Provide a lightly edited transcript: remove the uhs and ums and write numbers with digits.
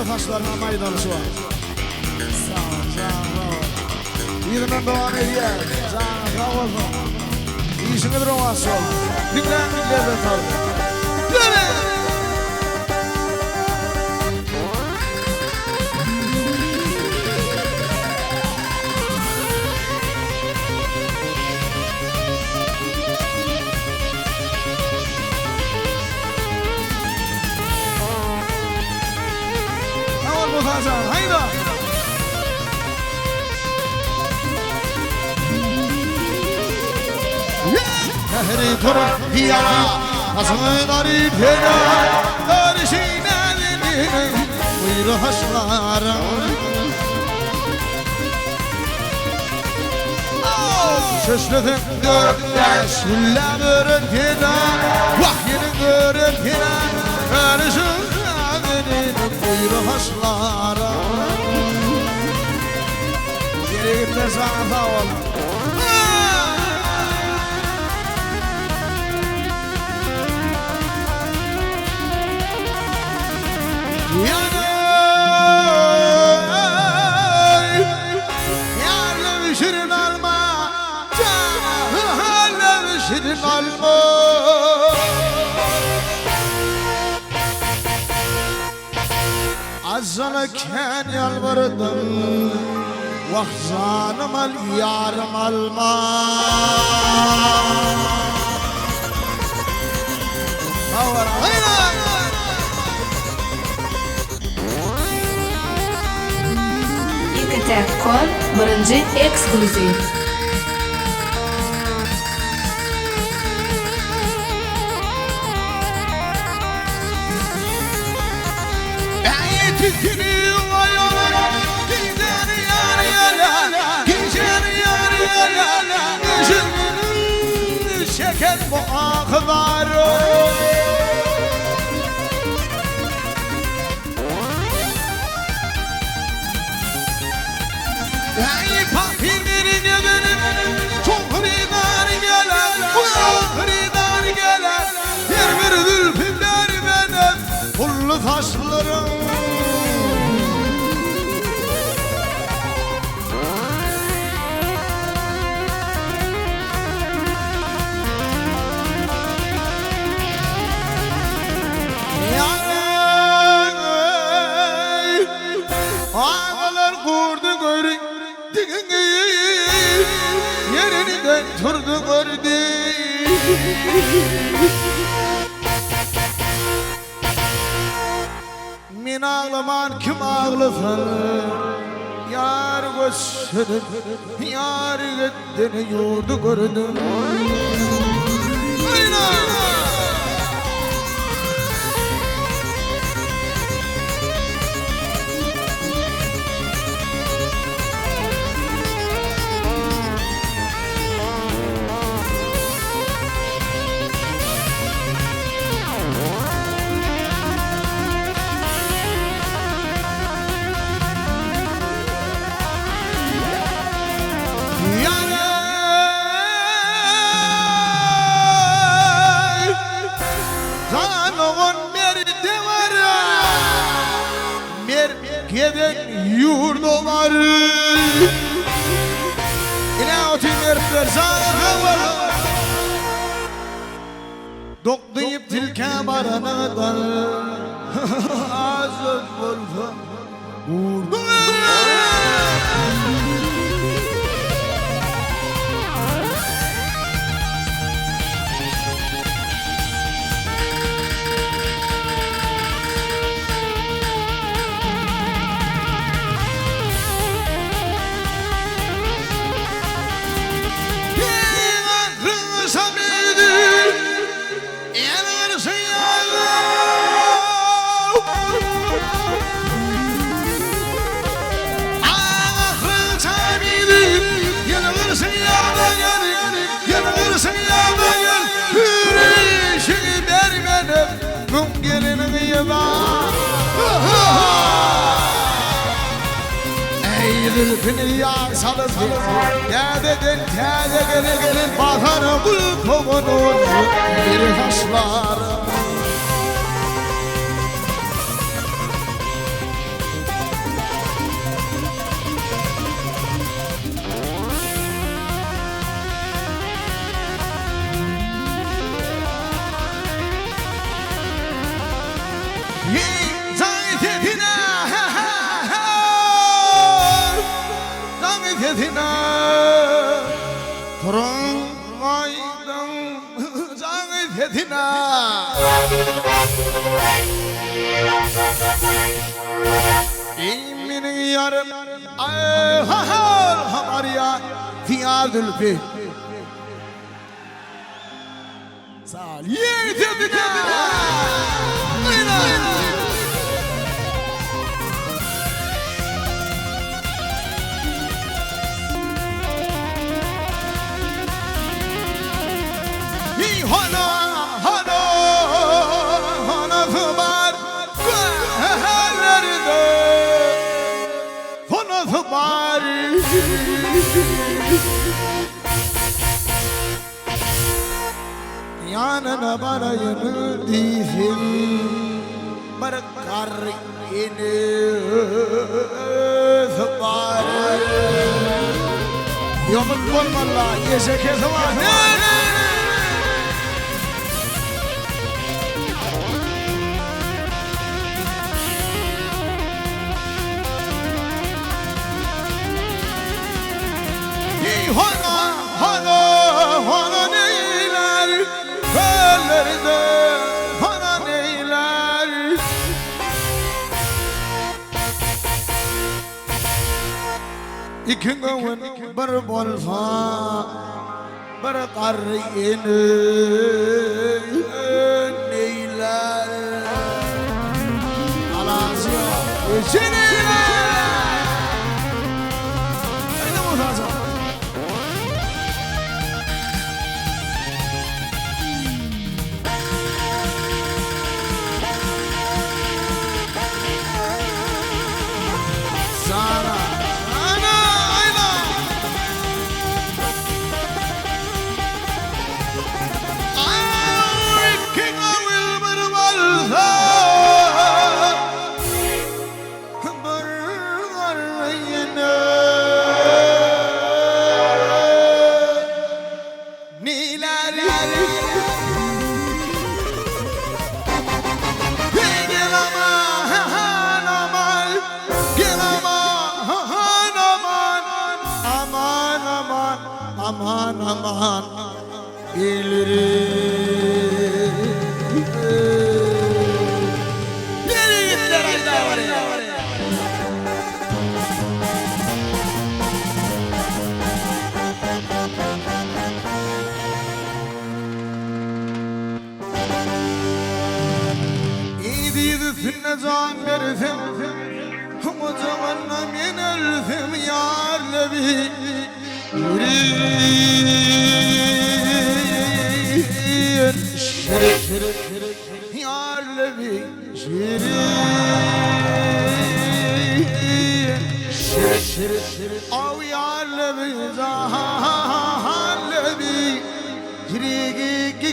buyruğu taşlarına maydanısı var. Sağ ol, sağ ol. Yılından devam ediyor. Sağ ol. İyisini durmaz ol. Dinlenlikler de tabi. Yürü! Hasan, haydi. Nehri turun diyara, asmınları pena, karşıynelinin buyru haşlara. Şaşlıdın gökte, şülle görüntüne, vahyinin görüntüne, karşıynelinin buyru haşlara. Geri gitler sana sağ ol. Yardım şirin alma, yardım şirin alma. Azalken yalvardım, vahzanım al yarım alma. Tek.com birinci ekskluziv. Şeker bu akıları. Ey papilerin benim, çok hridar gelen, hridar gelen, bir zülfümler benim, pullu taşlarım. Ağalar kurdu görün, yerinden turdu gördü. Min ağlaman kim ağlasın, yar göçsün, yar gittini yurdu gördüm. Giden yurdu var. İne otinir sana var. Doklayıp tilke barana da ağzın bulsa vurdu. Zülfünü yar salıp Derdeden terde gelir bakarım bu komunun bir taşlar. 장이 되디나 장이 되디나 도랑아이당 장이 되디나 İmmin yarım Al hamariya Fiyadül fi Sal Yedidina Hana Hana Hana Zıbar Göllerinde Hana Zıbar Yanına bana yanı dizim Berkar ini Zıbar Yolun olmalla Yeşek zaman Hana, hana, hana neyler Göllerinde hana neyler İki gün bir bolsa Bir qarriyini neyler Alasya içineyler Haydi bu lazım Sana, ana, ayna. Ay, king will bir balsa. Bir arayına. Nilari. Aman aman gelirim Nereye gittiler ayda var ya İyiydi sünne can versem O zamanla min ölsem yar nebi Şirin şirin Yarlebi şirin şirin Av yarlebi zahallebi Şirin